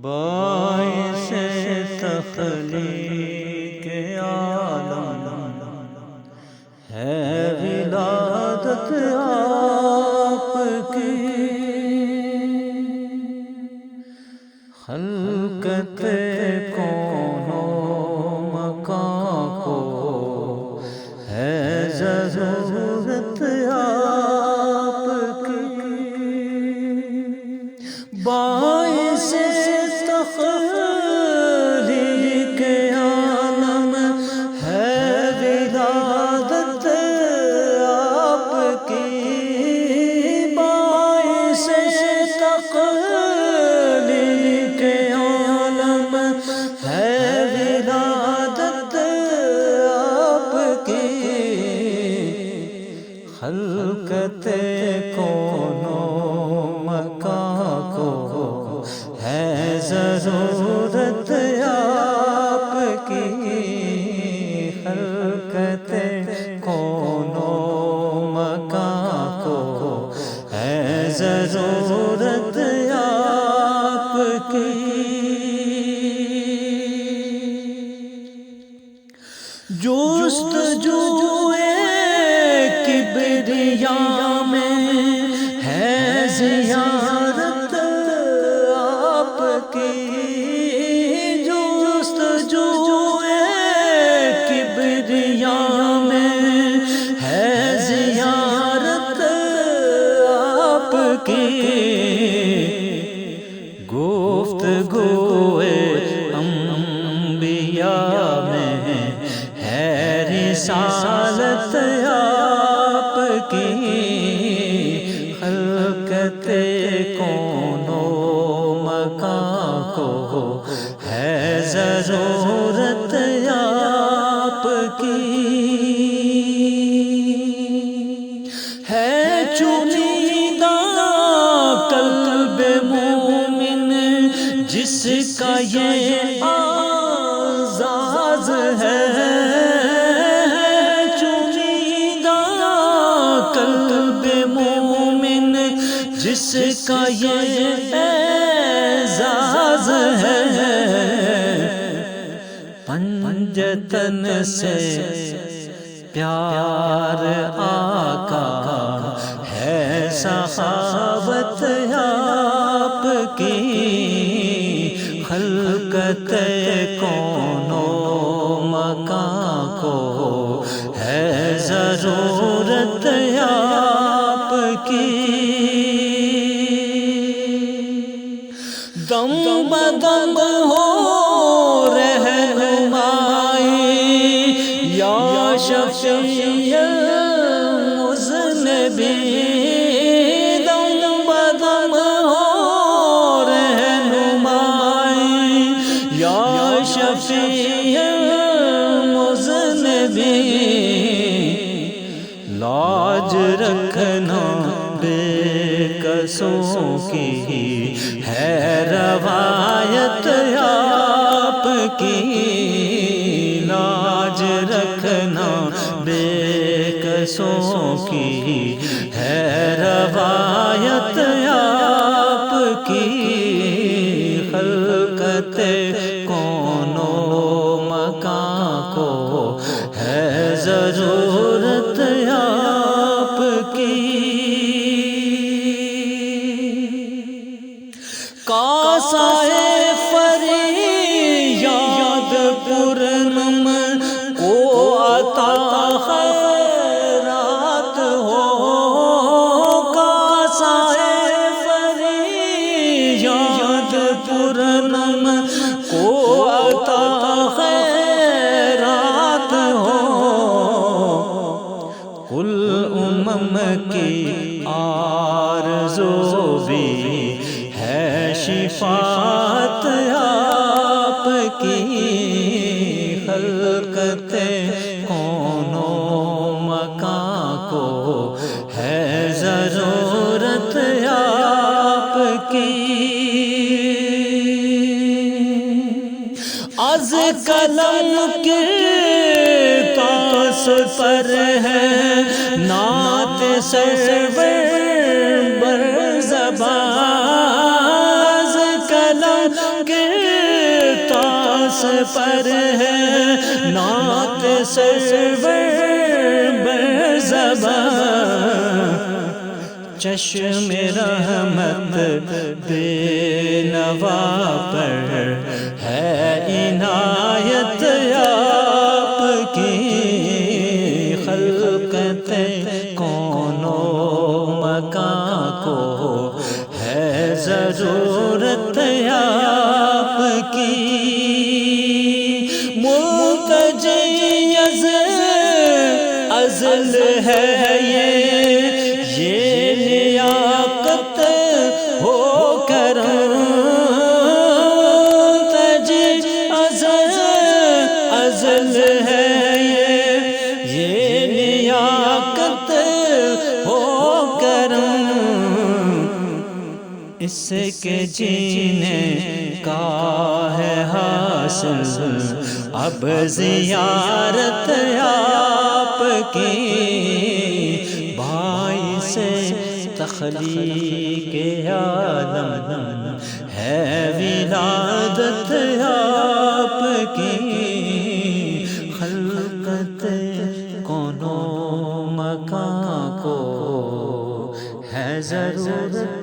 باعث تخلیق عالم ہے ولادت آپ کی، خلقت کون و مکان کو ہے ضرورت آپ کی، باعث تخلیق عالم ہے ولادت آپ کی، باعث تخلیق عالم ہے ولادت آپ کی، خلقت کون و مکان کو ہے ضرورت آپ کی، خلقت کون و مکان کو ہے ضرورت آپ کی، جستجو کبریا میں ہے زیارت آپ کی، جستجو کبریا میں ہے زیارت آپ کی، گفتگو انبیاء میں ہے رسالت آپ کی، خلقت کون و مکان کو ہے ضرورت آپ کی، ہے چنیدہ قلب مومن جس کا یہ اعزاز ہے، قلب مومن جس کا یہ اعزاز ہے، پنجتن سے پیار آقا ہے سخاوت آپ کی، خلقت کون و مکان کو ہے ضرورت آپ کی، دم بدم ہو رہنمائی یا شفیع المذنبین، دم بدم ہو رہنمائی یا شفیع المذنبین، لاج رکھنا بے قصوں کی ہے روایت آپ کی، لاج رکھنا بے قصوں کی ہے روایت آپ کی، خلقت کون و مکان کو ہے ضرورت آپ کی، کاسائے فریاد پرنم کو عطا خیرات ہو، کاسائے فریاد پرنم کو عطا خیرات ہو، کل امم کی آرزو بھی ہے شفاعت آپ کی، خلقت کون و مکان کو ہے ضرورت آپ کی، از قلم کے کاس پر ہے نعت سرور زباز کلام کرتاس پر ہے نعت سرور بر زبان چشم رحمت بے نوا پر ہے عنایت آپ کی خلقت کون و مکان کو ہے ضرورت آپ کی ملتجی ازل ہے یہ لیاقت ہو کرم تجی ازل ہے یہ لیاقت ہو کرم اس کے جینے کا ہے حاصل اب زیارت آپ کی باعث تخلیق عالم ہے ولادت آپ کی خلقت کون و مکان کو ہے ضرورت